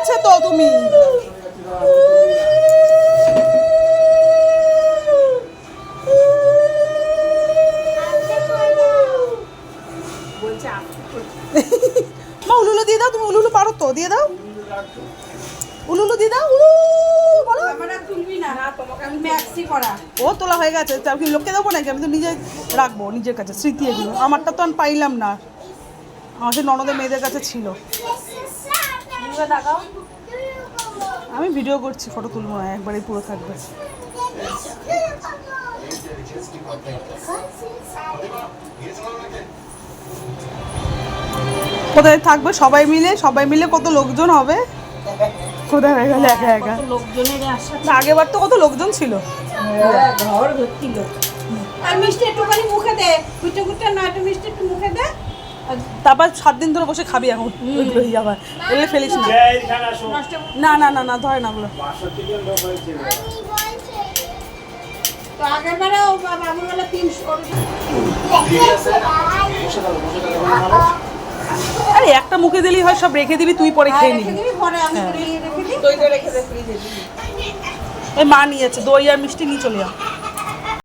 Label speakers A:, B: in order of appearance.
A: গেছে তো তুমি। মা উলুলু দিয়ে দাও, তুমি উলুলু পারো তো, দিয়ে দাও উলুলু দিয়ে দাও। উলু বলো। ও তোলা হয়ে গেছে, কি লোককে দেবো নাকি? আমি তো নিজে রাখবো নিজের কাছে স্মৃতি এগুলো। আমারটা তো আমি পাইলাম না, আমার সেই ননদের মেয়েদের কাছে ছিল। আমি ভিডিও করছি, ফটো তুলবো না, একবারই পুরো থাকবে। কোথায় থাকবে সবাই মিলে কত লোকজন হবে, কোথায় হয়ে গেল একা একা।
B: লোকজনের আশা,
A: আগেবার তো কত লোকজন ছিল।
B: ঘর ভর্তি লোক। আর মিষ্টি একটুখানি মুখে দে, কুচো কুচো না, একটু মিষ্টি একটু মুখে দে।
A: তারপর 7 দিন ধরে বসে খাবি এখন ওইগুলোই আবার, এগুলো ফেলিস না। না না না না ধরে না ওগুলো।
B: তো আগের বারে ও বাবুর বেলা 300।
A: আরে একটা মুখে দিলেই হয়, সব রেখে দিবি, তুই পরে খেয়ে নিবি।
B: পরে আমি রেখে দিই, দই রেখে দে ফ্রিজে।
A: এই মা নিয়েছে দই আর মিষ্টি, নিয়ে চলে যা।